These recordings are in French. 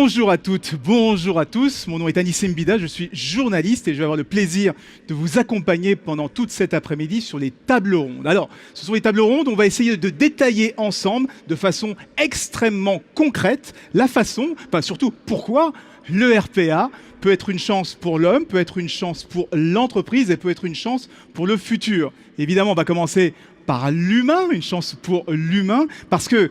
Bonjour à toutes, bonjour à tous. Mon nom est Anissé Mbida, je suis journaliste et je vais avoir le plaisir de vous accompagner pendant toute cet après-midi sur les tables rondes. Alors, ce sont les tables rondes, on va essayer de détailler ensemble de façon extrêmement concrète la façon, enfin surtout pourquoi le RPA peut être une chance pour l'homme, peut être une chance pour l'entreprise et peut être une chance pour le futur. Évidemment, on va commencer par l'humain, une chance pour l'humain, parce que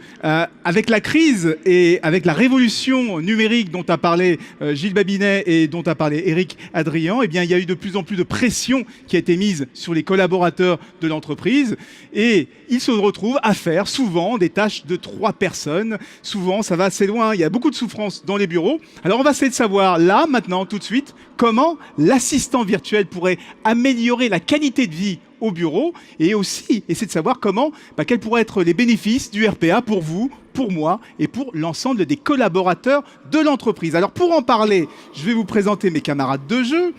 avec la crise et avec la révolution numérique dont a parlé Gilles Babinet et dont a parlé Éric Adrian, eh bien, il y a eu de plus en plus de pression qui a été mise sur les collaborateurs de l'entreprise et ils se retrouvent à faire souvent des tâches de 3 personnes. Souvent, ça va assez loin, il y a beaucoup de souffrance dans les bureaux. Alors, on va essayer de savoir là, maintenant, tout de suite, comment l'assistant virtuel pourrait améliorer la qualité de vie au bureau et aussi essayer de savoir quels pourraient être les bénéfices du RPA pour vous, pour moi et pour l'ensemble des collaborateurs de l'entreprise. Alors pour en parler, je vais vous présenter mes camarades de jeu.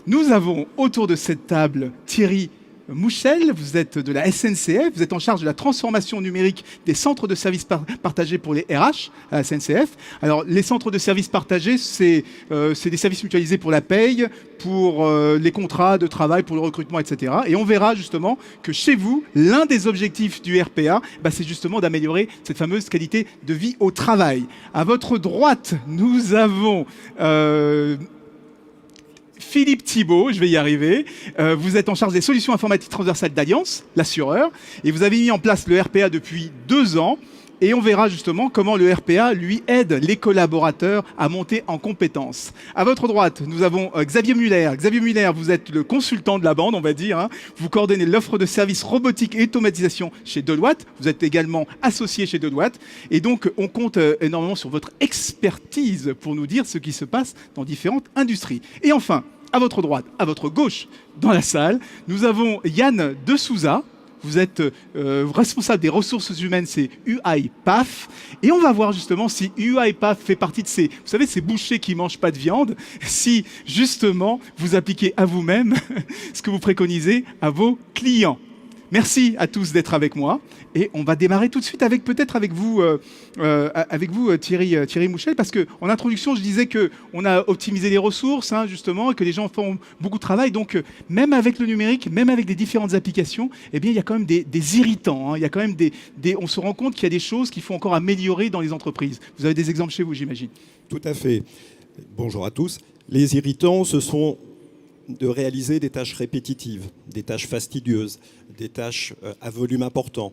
Nous avons autour de cette table Thierry Mouchel, vous êtes de la SNCF, vous êtes en charge de la transformation numérique des centres de services partagés pour les RH à la SNCF. Alors les centres de services partagés, c'est des services mutualisés pour la paye, pour les contrats de travail, pour le recrutement, etc. Et on verra justement que chez vous, l'un des objectifs du RPA, c'est justement d'améliorer cette fameuse qualité de vie au travail. À votre droite, nous avons Philippe Thibault, je vais y arriver. Vous êtes en charge des solutions informatiques transversales d'Alliance, l'assureur, et vous avez mis en place le RPA depuis 2 ans. Et on verra justement comment le RPA, lui, aide les collaborateurs à monter en compétences. À votre droite, nous avons Xavier Muller. Xavier Muller, vous êtes le consultant de la bande, on va dire. Hein. Vous coordonnez l'offre de services robotique et automatisation chez Deloitte. Vous êtes également associé chez Deloitte. Et donc, on compte énormément sur votre expertise pour nous dire ce qui se passe dans différentes industries. Et enfin, à votre droite, à votre gauche, dans la salle, nous avons Yann de Souza. Vous êtes responsable des ressources humaines, c'est UiPath. Et on va voir justement si UiPath fait partie de ces, vous savez, ces bouchers qui ne mangent pas de viande, si justement vous appliquez à vous-même ce que vous préconisez à vos clients. Merci à tous d'être avec moi et on va démarrer tout de suite avec vous Thierry Mouchel, parce que en introduction je disais que on a optimisé les ressources justement et que les gens font beaucoup de travail, donc même avec le numérique, même avec les différentes applications, eh bien il y a quand même des irritants, il y a quand même on se rend compte qu'il y a des choses qu'il faut encore améliorer dans les entreprises. Vous avez des exemples chez vous, j'imagine. Tout à fait. Bonjour à tous. Les irritants, ce sont de réaliser des tâches répétitives, des tâches fastidieuses, des tâches à volume important,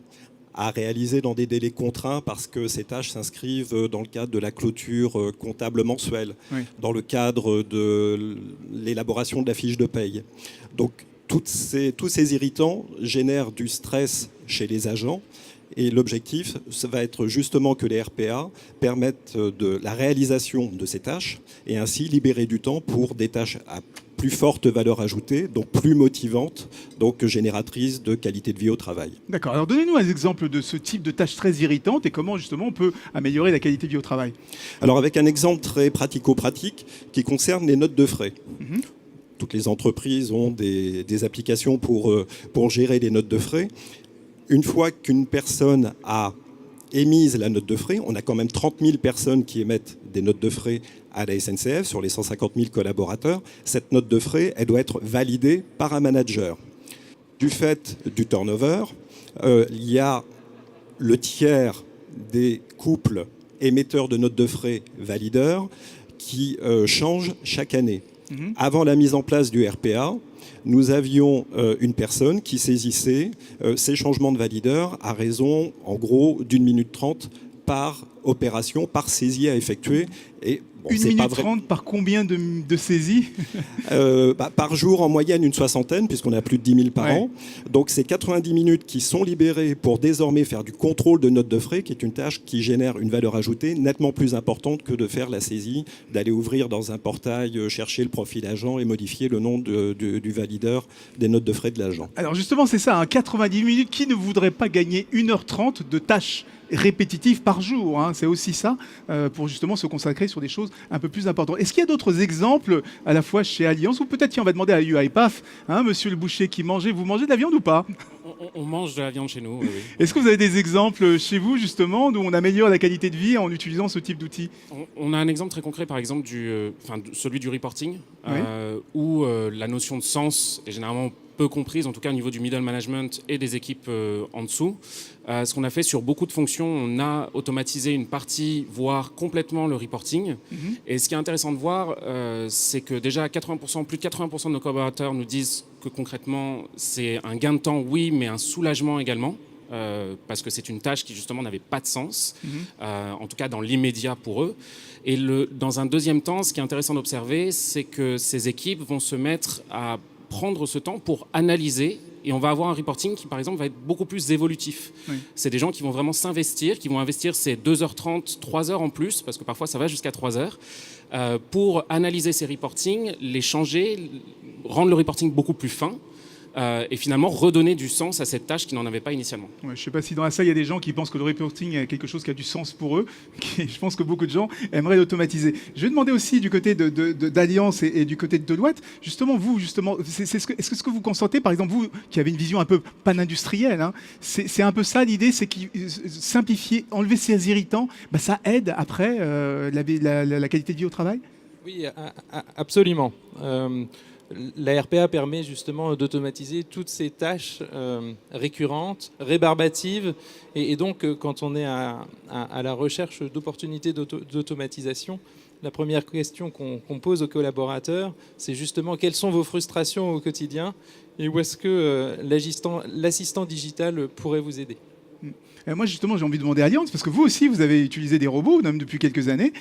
à réaliser dans des délais contraints parce que ces tâches s'inscrivent dans le cadre de la clôture comptable mensuelle, oui, dans le cadre de l'élaboration de la fiche de paye. Donc tous ces irritants génèrent du stress chez les agents. Et l'objectif, ça va être justement que les RPA permettent de la réalisation de ces tâches et ainsi libérer du temps pour des tâches à plus forte valeur ajoutée, donc plus motivantes, donc génératrices de qualité de vie au travail. D'accord. Alors donnez-nous un exemple de ce type de tâches très irritantes et comment justement on peut améliorer la qualité de vie au travail. Alors avec un exemple très pratico-pratique qui concerne les notes de frais. Toutes les entreprises ont des applications pour gérer les notes de frais. Une fois qu'une personne a émise la note de frais, on a quand même 30 000 personnes qui émettent des notes de frais à la SNCF sur les 150 000 collaborateurs. Cette note de frais, elle doit être validée par un manager. Du fait du turnover, il y a le tiers des couples émetteurs de notes de frais valideurs qui changent chaque année. Avant la mise en place du RPA, nous avions une personne qui saisissait ces changements de valideur à raison, en gros, d'1 minute 30 par opération, par saisie à effectuer. Et bon, 1 minute 30 par combien de saisies Par jour, en moyenne, une 60aine, puisqu'on a plus de 10 000 par an. Donc, c'est 90 minutes qui sont libérées pour désormais faire du contrôle de notes de frais, qui est une tâche qui génère une valeur ajoutée nettement plus importante que de faire la saisie, d'aller ouvrir dans un portail, chercher le profil agent et modifier le nom du valideur des notes de frais de l'agent. Alors justement, c'est ça, 90 minutes. Qui ne voudrait pas gagner 1h30 de tâches répétitives par jour, c'est aussi ça, pour justement se consacrer sur des choses un peu plus importantes. Est-ce qu'il y a d'autres exemples à la fois chez Alliance ou peut-être on va demander à UiPath, monsieur le boucher qui mangeait, vous mangez de la viande ou pas? On mange de la viande chez nous, oui. Est-ce que vous avez des exemples chez vous, justement, où on améliore la qualité de vie en utilisant ce type d'outils? On a un exemple très concret, par exemple, celui du reporting, où la notion de sens est généralement peu comprise, en tout cas au niveau du middle management et des équipes en dessous. Ce qu'on a fait sur beaucoup de fonctions, on a automatisé une partie, voire complètement le reporting. Et ce qui est intéressant de voir, c'est que déjà plus de 80% de nos collaborateurs nous disent que concrètement, c'est un gain de temps, oui, mais un soulagement également. Parce que c'est une tâche qui justement n'avait pas de sens, en tout cas dans l'immédiat pour eux. Et dans un deuxième temps, ce qui est intéressant d'observer, c'est que ces équipes vont se mettre à prendre ce temps pour analyser, et on va avoir un reporting qui, par exemple, va être beaucoup plus évolutif. Oui. C'est des gens qui vont vraiment s'investir, qui vont investir ces 2h30, 3h en plus, parce que parfois ça va jusqu'à 3h, pour analyser ces reportings, les changer, rendre le reporting beaucoup plus fin, et finalement redonner du sens à cette tâche qui n'en avait pas initialement. Ouais, je ne sais pas si dans la salle il y a des gens qui pensent que le reporting est quelque chose qui a du sens pour eux. Je pense que beaucoup de gens aimeraient l'automatiser. Je vais demander aussi du côté d'Alliance et du côté de Deloitte, justement vous, est-ce que ce que vous consentez, par exemple vous qui avez une vision un peu pan-industrielle, hein, c'est un peu ça l'idée, c'est que simplifier, enlever ces irritants, ça aide après la qualité de vie au travail? Oui, absolument. La RPA permet justement d'automatiser toutes ces tâches récurrentes, rébarbatives. Et donc, quand on est à la recherche d'opportunités d'automatisation, la première question qu'on pose aux collaborateurs, c'est justement quelles sont vos frustrations au quotidien et où est-ce que l'assistant digital pourrait vous aider. Moi, justement, j'ai envie de demander à Alliance, parce que vous aussi, vous avez utilisé des robots, même depuis quelques années.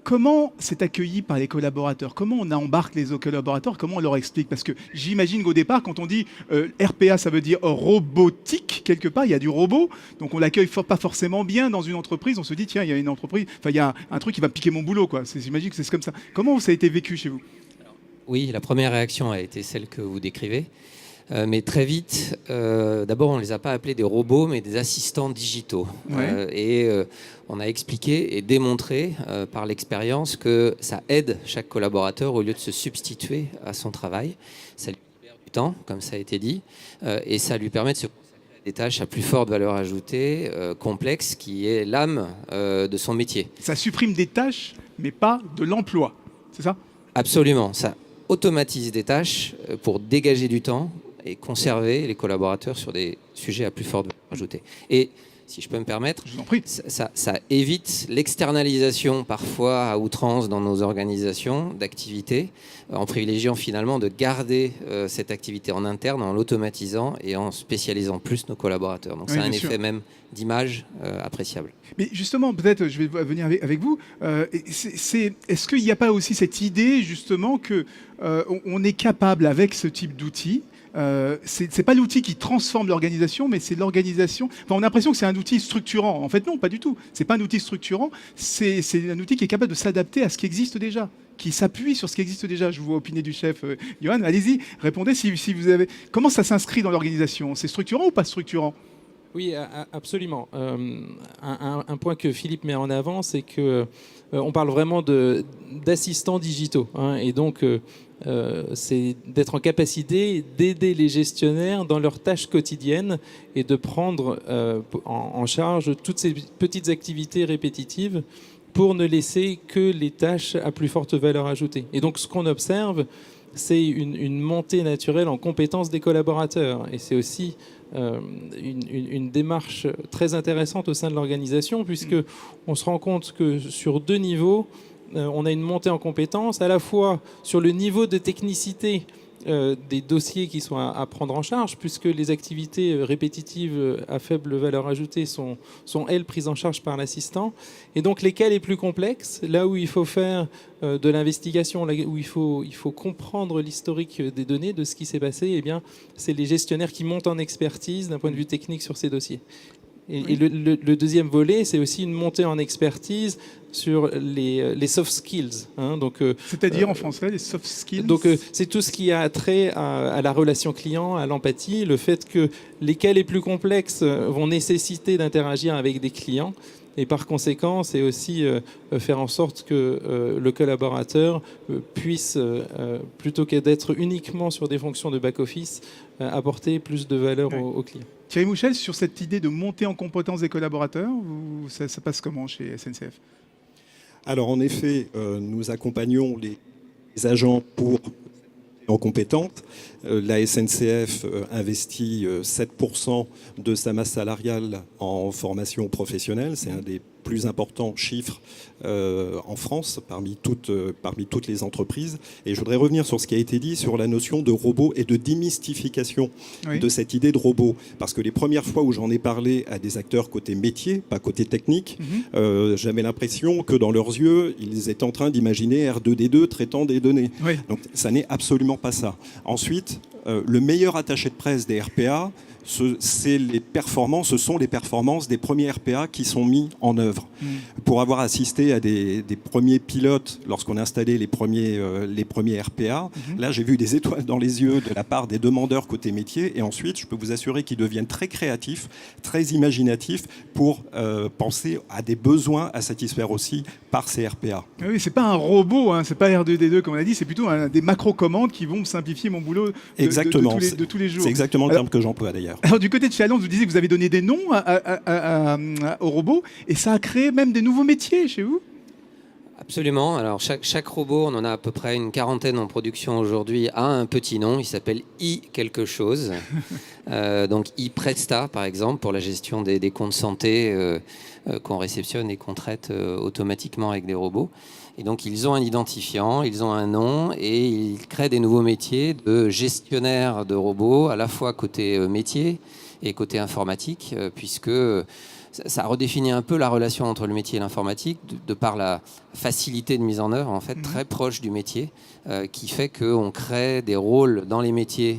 Comment c'est accueilli par les collaborateurs? Comment on embarque les collaborateurs? Comment on leur explique? Parce que j'imagine qu'au départ, quand on dit RPA, ça veut dire robotique, quelque part, il y a du robot. Donc on l'accueille pas forcément bien dans une entreprise. On se dit, tiens, il y a une entreprise, il y a un truc qui va piquer mon boulot, quoi. J'imagine que c'est comme ça. Comment ça a été vécu chez vous? Oui, la première réaction a été celle que vous décrivez. Mais très vite, d'abord, on ne les a pas appelés des robots, mais des assistants digitaux. Ouais. On a expliqué et démontré par l'expérience que ça aide chaque collaborateur au lieu de se substituer à son travail. Ça lui libère du temps, comme ça a été dit, et ça lui permet de se consacrer à des tâches à plus forte valeur ajoutée, complexes, qui est l'âme de son métier. Ça supprime des tâches, mais pas de l'emploi, c'est ça? Absolument. Ça automatise des tâches pour dégager du temps et conserver les collaborateurs sur des sujets à plus forte valeur ajoutée. Et si je peux me permettre, je vous en prie. Ça évite l'externalisation parfois à outrance dans nos organisations d'activités, en privilégiant finalement de garder cette activité en interne, en l'automatisant et en spécialisant plus nos collaborateurs. Donc c'est un effet même d'image appréciable. Mais justement, peut-être, je vais venir avec vous, est-ce qu'il n'y a pas aussi cette idée justement qu'on est capable avec ce type d'outils, c'est pas l'outil qui transforme l'organisation, mais c'est l'organisation. Enfin, on a l'impression que c'est un outil structurant. En fait, non, pas du tout. C'est pas un outil structurant. C'est un outil qui est capable de s'adapter à ce qui existe déjà, qui s'appuie sur ce qui existe déjà. Je vous vois opiner du chef, Johan. Allez-y, répondez si vous avez. Comment ça s'inscrit dans l'organisation? C'est structurant ou pas structurant? Oui, absolument. Un point que Philippe met en avant, c'est que on parle vraiment d'assistants digitaux, hein, et donc c'est d'être en capacité d'aider les gestionnaires dans leurs tâches quotidiennes et de prendre en charge toutes ces petites activités répétitives pour ne laisser que les tâches à plus forte valeur ajoutée. Et donc ce qu'on observe, c'est une montée naturelle en compétences des collaborateurs. Et c'est aussi une démarche très intéressante au sein de l'organisation, puisqu'on se rend compte que sur deux niveaux, on a une montée en compétences, à la fois sur le niveau de technicité des dossiers qui sont à prendre en charge, puisque les activités répétitives à faible valeur ajoutée sont elles, prises en charge par l'assistant. Et donc, lesquelles les plus complexes, là où il faut faire de l'investigation, là où il faut comprendre l'historique des données, de ce qui s'est passé, eh bien, c'est les gestionnaires qui montent en expertise d'un point de vue technique sur ces dossiers. Et le deuxième volet, c'est aussi une montée en expertise sur les soft skills. Hein, c'est-à-dire en français, les soft skills. Donc, c'est tout ce qui a trait à la relation client, à l'empathie, le fait que les cas les plus complexes vont nécessiter d'interagir avec des clients. Et par conséquent, c'est aussi faire en sorte que le collaborateur puisse, plutôt que d'être uniquement sur des fonctions de back-office, apporter plus de valeur aux clients. Thierry Mouchel, sur cette idée de monter en compétence des collaborateurs, ça passe comment chez SNCF? Alors en effet, nous accompagnons les agents pour en compétence. La SNCF investit 7% de sa masse salariale en formation professionnelle. C'est un des plus importants chiffres en France parmi toutes les entreprises. Et je voudrais revenir sur ce qui a été dit sur la notion de robot et de démystification de cette idée de robot. Parce que les premières fois où j'en ai parlé à des acteurs côté métier, pas côté technique, j'avais l'impression que dans leurs yeux, ils étaient en train d'imaginer R2D2 traitant des données. Oui. Donc ça n'est absolument pas ça. Ensuite, le meilleur attaché de presse des RPA, ce sont les performances des premiers RPA qui sont mis en œuvre. Pour avoir assisté à des premiers pilotes lorsqu'on a installé les premiers RPA, là j'ai vu des étoiles dans les yeux de la part des demandeurs côté métier, et ensuite je peux vous assurer qu'ils deviennent très créatifs, très imaginatifs pour penser à des besoins à satisfaire aussi par ces RPA. Oui, c'est pas un robot, hein, c'est pas R2D2 comme on a dit, c'est plutôt des macro-commandes qui vont me simplifier mon boulot de tous les jours. C'est exactement le terme que j'emploie d'ailleurs. Alors du côté de chez Allianz, vous disiez que vous avez donné des noms aux robots, et ça a créé même des nouveaux métiers chez vous? Absolument. Alors chaque robot, on en a à peu près une quarantaine en production aujourd'hui, a un petit nom, il s'appelle quelque chose. Donc Presta par exemple, pour la gestion des comptes santé qu'on réceptionne et qu'on traite automatiquement avec des robots. Et donc ils ont un identifiant, ils ont un nom, et ils créent des nouveaux métiers de gestionnaire de robots, à la fois côté métier et côté informatique, puisque ça redéfinit un peu la relation entre le métier et l'informatique, de par la facilité de mise en œuvre, en fait, très proche du métier, qui fait qu'on crée des rôles dans les métiers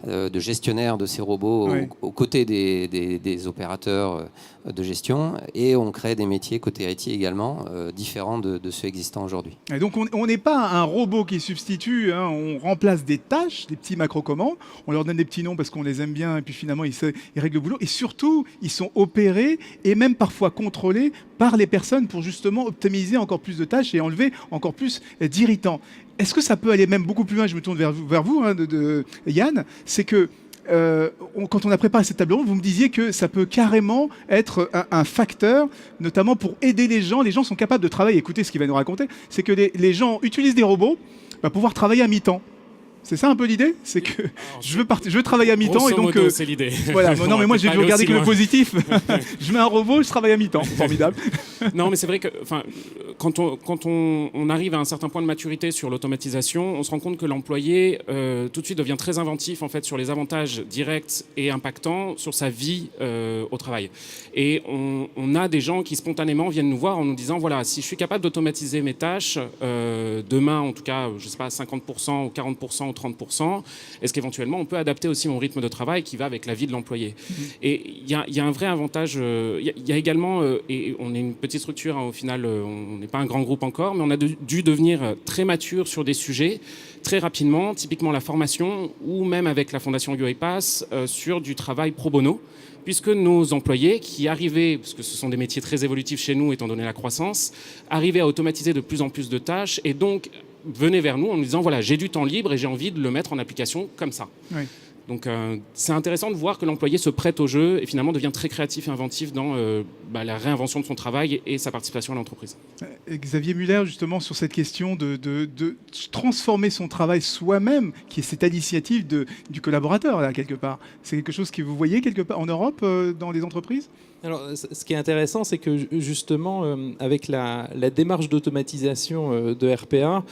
de gestionnaire de ces robots aux côtés des opérateurs de gestion, et on crée des métiers côté IT également, différents de ceux existants aujourd'hui. Et donc on n'est pas un robot qui substitue, hein, on remplace des tâches, des petits macro-commandes, on leur donne des petits noms parce qu'on les aime bien, et puis finalement ils règlent le boulot, et surtout ils sont opérés et même parfois contrôlés par les personnes pour justement optimiser encore plus de tâches et enlever encore plus d'irritants. Est-ce que ça peut aller même beaucoup plus loin? Je me tourne vers vous, hein, Yann. C'est que quand on a préparé cette table ronde, vous me disiez que ça peut carrément être un facteur, notamment pour aider les gens. Les gens sont capables de travailler. Écoutez ce qu'il va nous raconter. C'est que les gens utilisent des robots pour pouvoir travailler à mi-temps. C'est ça un peu l'idée? C'est que je veux travailler à mi-temps, et donc c'est l'idée. Voilà. Non, mais moi j'ai dû regarder que le positif. Je mets un robot, je travaille à mi-temps. Formidable. Non, mais c'est vrai que quand on arrive à un certain point de maturité sur l'automatisation, on se rend compte que l'employé tout de suite devient très inventif en fait sur les avantages directs et impactants sur sa vie au travail. Et on a des gens qui spontanément viennent nous voir en nous disant voilà, si je suis capable d'automatiser mes tâches demain, en tout cas, je sais pas, 50% ou 40% ou 30%, est-ce qu'éventuellement on peut adapter aussi mon rythme de travail qui va avec la vie de l'employé? Et il y a un vrai avantage. Il y a également, et on est une petite structure, hein, au final, on n'est pas un grand groupe encore, mais on a dû devenir très mature sur des sujets très rapidement, typiquement la formation, ou même avec la Fondation UiPath, sur du travail pro bono, puisque nos employés qui arrivaient, parce que ce sont des métiers très évolutifs chez nous étant donné la croissance, arrivaient à automatiser de plus en plus de tâches, et donc venaient vers nous en nous disant voilà, j'ai du temps libre et j'ai envie de le mettre en application comme ça. Oui. Donc c'est intéressant de voir que l'employé se prête au jeu et finalement devient très créatif et inventif dans la réinvention de son travail et sa participation à l'entreprise. Xavier Muller, justement, sur cette question de transformer son travail soi-même, qui est cette initiative du collaborateur, là, quelque part. C'est quelque chose que vous voyez quelque part en Europe, dans les entreprises? Alors, ce qui est intéressant, c'est que justement, avec la démarche d'automatisation de RPA,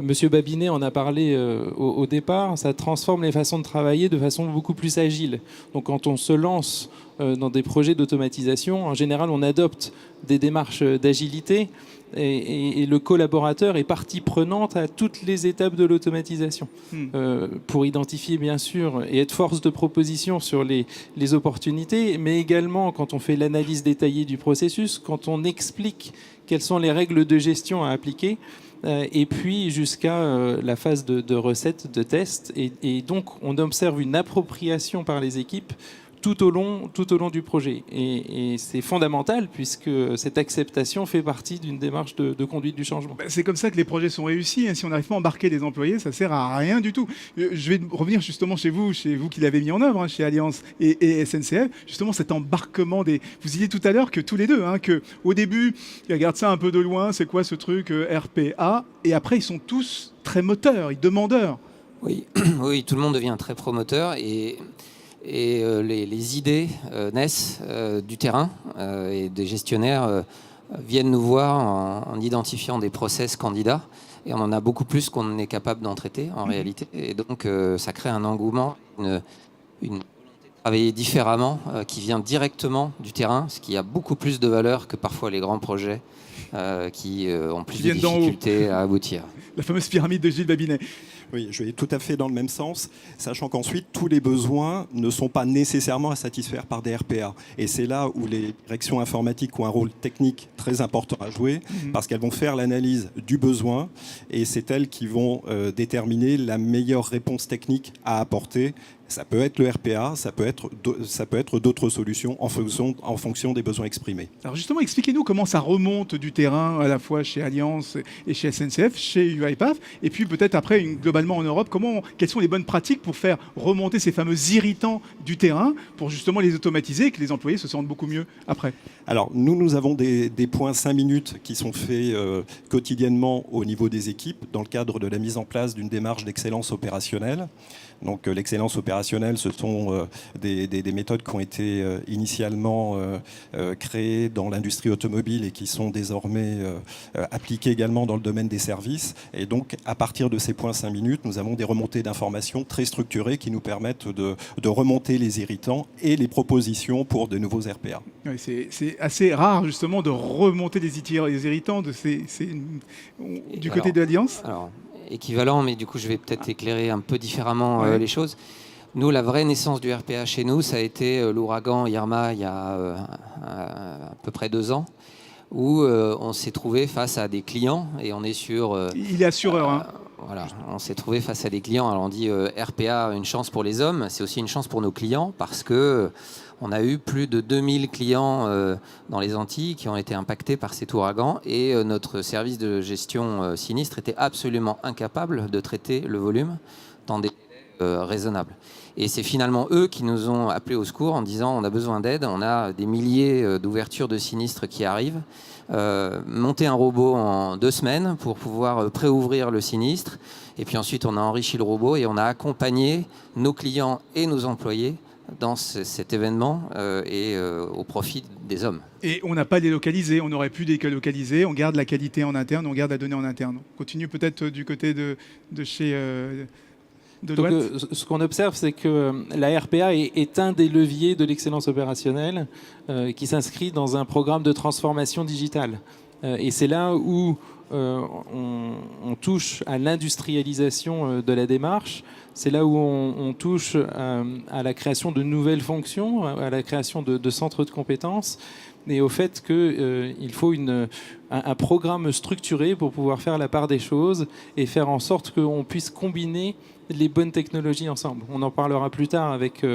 Monsieur Babinet en a parlé au départ, ça transforme les façons de travailler de façon beaucoup plus agile. Donc quand on se lance dans des projets d'automatisation, en général on adopte des démarches d'agilité et le collaborateur est partie prenante à toutes les étapes de l'automatisation pour identifier bien sûr et être force de proposition sur les opportunités, mais également quand on fait l'analyse détaillée du processus, quand on explique quelles sont les règles de gestion à appliquer, et puis jusqu'à la phase de recette, de test. Et donc, on observe une appropriation par les équipes tout au long du projet. Et c'est fondamental puisque cette acceptation fait partie d'une démarche de conduite du changement. C'est comme ça que les projets sont réussis. Si on n'arrive pas à embarquer les employés, ça sert à rien du tout. Je vais revenir justement chez vous qui l'avez mis en œuvre, chez Allianz et SNCF. Justement, cet embarquement Vous disiez tout à l'heure que tous les deux, que au début, ils regardent ça un peu de loin. C'est quoi ce truc RPA? Et après, ils sont tous très moteurs, ils demandeurs. Oui, oui, tout le monde devient très promoteur et les idées naissent du terrain et des gestionnaires viennent nous voir en identifiant des process candidats et on en a beaucoup plus qu'on est capable d'en traiter en réalité et donc ça crée un engouement, une volonté de travailler différemment qui vient directement du terrain, ce qui a beaucoup plus de valeur que parfois les grands projets qui ont plus de difficultés à aboutir. La fameuse pyramide de Gilles Babinet. Oui, je vais tout à fait dans le même sens, sachant qu'ensuite, tous les besoins ne sont pas nécessairement à satisfaire par des RPA. Et c'est là où les directions informatiques ont un rôle technique très important à jouer, parce qu'elles vont faire l'analyse du besoin, et c'est elles qui vont déterminer la meilleure réponse technique à apporter. Ça peut être le RPA, ça peut être d'autres solutions en fonction des besoins exprimés. Alors justement, expliquez-nous comment ça remonte du terrain, à la fois chez Allianz et chez SNCF, chez UiPath, et puis peut-être après, globalement en Europe, quelles sont les bonnes pratiques pour faire remonter ces fameux irritants du terrain, pour justement les automatiser et que les employés se sentent beaucoup mieux après? Alors, nous avons des points 5 minutes qui sont faits quotidiennement au niveau des équipes, dans le cadre de la mise en place d'une démarche d'excellence opérationnelle. Donc l'excellence opérationnelle, ce sont des méthodes qui ont été initialement créées dans l'industrie automobile et qui sont désormais appliquées également dans le domaine des services. Et donc à partir de ces points 5 minutes, nous avons des remontées d'informations très structurées qui nous permettent de remonter les irritants et les propositions pour de nouveaux RPA. Oui, c'est assez rare justement de remonter les irritants du côté de l'Alliance. Équivalent, mais du coup, je vais peut-être éclairer un peu différemment les choses. Nous, la vraie naissance du RPA chez nous, ça a été l'ouragan Irma il y a à peu près 2 ans, où on s'est trouvé face à des clients et on est sur... il est assureur. Voilà, on s'est trouvé face à des clients. Alors on dit RPA, une chance pour les hommes, c'est aussi une chance pour nos clients parce que on a eu plus de 2000 clients dans les Antilles qui ont été impactés par cet ouragan et notre service de gestion sinistre était absolument incapable de traiter le volume dans des délais raisonnables. Et c'est finalement eux qui nous ont appelés au secours en disant on a besoin d'aide, on a des milliers d'ouvertures de sinistres qui arrivent. Monter un robot en 2 semaines pour pouvoir préouvrir le sinistre. Et puis ensuite, on a enrichi le robot et on a accompagné nos clients et nos employés dans cet événement au profit des hommes. Et on n'a pas délocalisé, on aurait pu délocaliser, on garde la qualité en interne, on garde la donnée en interne. On continue peut-être du côté de chez... Donc, ce qu'on observe, c'est que la RPA est un des leviers de l'excellence opérationnelle qui s'inscrit dans un programme de transformation digitale. Et c'est là où on touche à l'industrialisation de la démarche. C'est là où on touche à la création de nouvelles fonctions, à la création de centres de compétences et au fait qu'il faut un programme structuré pour pouvoir faire la part des choses et faire en sorte qu'on puisse combiner les bonnes technologies ensemble. On en parlera plus tard avec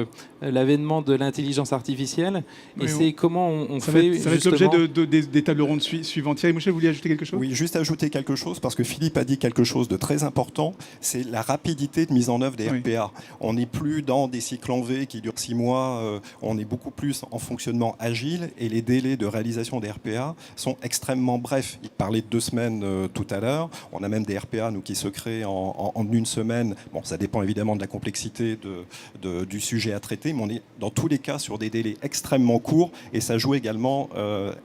l'avènement de l'intelligence artificielle. Et oui, c'est comment on fait... Ça va être l'objet des tables rondes suivantes. Thierry Mouchet, vous vouliez ajouter quelque chose? Oui, juste ajouter quelque chose, parce que Philippe a dit quelque chose de très important, c'est la rapidité de mise en œuvre des RPA. On n'est plus dans des cycles en V qui durent 6 mois, on est beaucoup plus en fonctionnement agile, et les délais de réalisation des RPA sont extrêmement brefs. Il parlait de 2 semaines tout à l'heure, on a même des RPA nous, qui se créent en 1 semaine. Bon, ça dépend évidemment de la complexité du sujet à traiter, mais on est dans tous les cas sur des délais extrêmement courts et ça joue également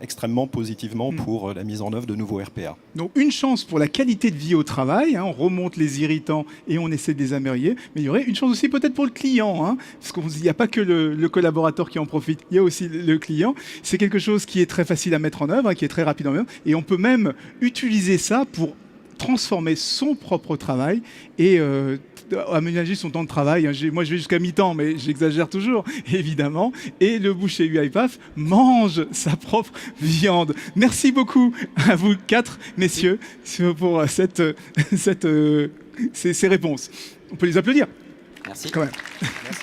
extrêmement positivement pour la mise en œuvre de nouveaux RPA. Donc une chance pour la qualité de vie au travail, on remonte les irritants et on essaie de les améliorer, mais il y aurait une chance aussi peut-être pour le client, parce qu'il n'y a pas que le collaborateur qui en profite, il y a aussi le client. C'est quelque chose qui est très facile à mettre en œuvre, qui est très rapide en œuvre, et on peut même utiliser ça pour transformer son propre travail et aménager son temps de travail. Moi, je vais jusqu'à mi-temps, mais j'exagère toujours, évidemment. Et le boucher UiPath mange sa propre viande. Merci beaucoup à vous 4, messieurs, pour ces réponses. On peut les applaudir. Merci. Quand même. Merci.